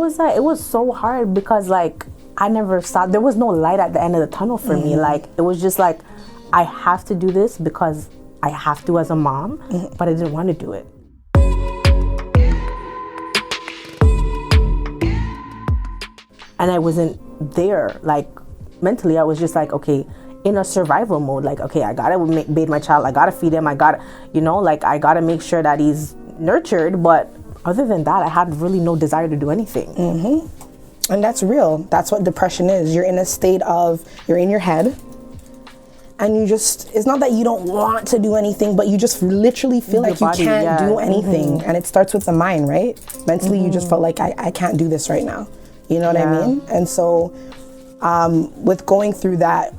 it was so hard because like I never saw, there was no light at the end of the tunnel for me. Like it was just like, I have to do this because I have to as a mom, but I didn't want to do it. And I wasn't there, like mentally I was just like, okay, in a survival mode, like, okay, I gotta bathe my child, I gotta feed him, I gotta, you know, like I gotta make sure that he's nurtured, but other than that, I had really no desire to do anything. And that's real. That's what depression is. You're in a state of, you're in your head, and you just, it's not that you don't want to do anything, but you just literally feel like you can't do anything. And it starts with the mind, right? Mentally, you just felt like, I can't do this right now. You know what I mean? And so with going through that,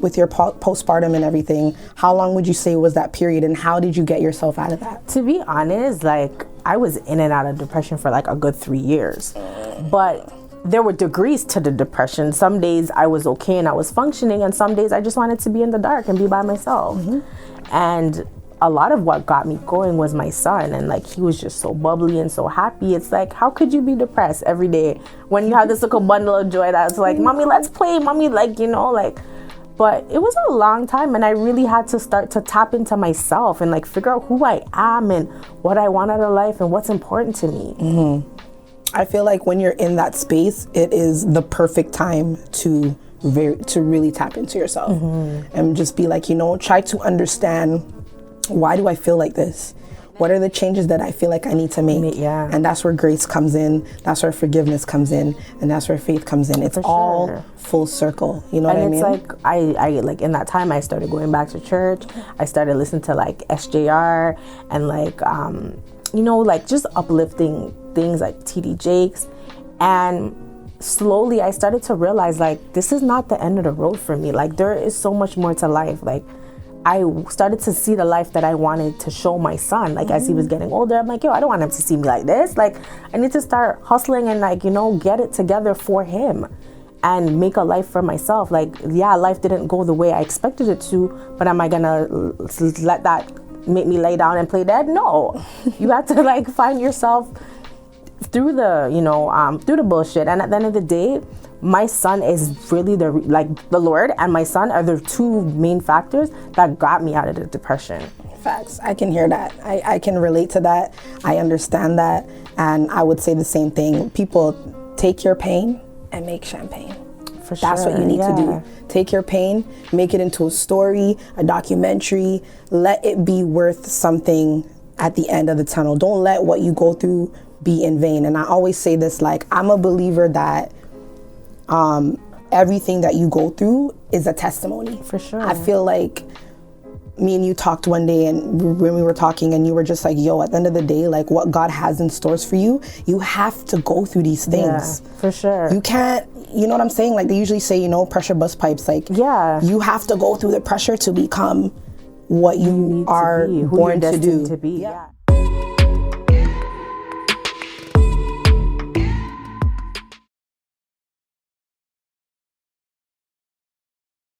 with your postpartum and everything, how long would you say was that period, and how did you get yourself out of that? To be honest, like I was in and out of depression for like a good 3 years, but there were degrees to the depression. Some days I was okay and I was functioning, and some days I just wanted to be in the dark and be by myself. And a lot of what got me going was my son, and like he was just so bubbly and so happy. It's like, how could you be depressed every day when you have this little bundle of joy that's like, mommy, let's play, mommy, like, you know, like. But it was a long time, and I really had to start to tap into myself and like figure out who I am and what I want out of life and what's important to me. I feel like when you're in that space, it is the perfect time to really tap into yourself and just be like, you know, try to understand, why do I feel like this? What are the changes that I feel like I need to make? And that's where grace comes in. That's where forgiveness comes in. And that's where faith comes in. It's all full circle. You know what I mean? And it's like, I like in that time, I started going back to church. I started listening to like SJR and like, you know, like just uplifting things like TD Jakes. And slowly I started to realize like, this is not the end of the road for me. Like there is so much more to life. Like I started to see the life that I wanted to show my son. Like as he was getting older, I'm like, yo, I don't want him to see me like this. Like I need to start hustling and like, you know, get it together for him and make a life for myself. Like, yeah, life didn't go the way I expected it to, but am I gonna let that make me lay down and play dead? No. You have to like find yourself through the, you know, through the bullshit. And at the end of the day, my son is really the Lord and my son are the two main factors that got me out of the depression. Facts. I can hear that. I can relate to that. I understand that. And I would say the same thing. People, take your pain and make champagne. For sure. That's what you need to do. Take your pain, make it into a story, a documentary. Let it be worth something at the end of the tunnel. Don't let what you go through be in vain. And I always say this, like, I'm a believer that everything that you go through is a testimony. For sure. I feel like me and you talked one day, and when we were talking, and you were just like, yo, at the end of the day, like what God has in stores for you, you have to go through these things. Yeah, for sure. You can't, you know what I'm saying? Like they usually say, you know, pressure bust pipes. Like, yeah, you have to go through the pressure to become what you are born to do. To be. Yeah.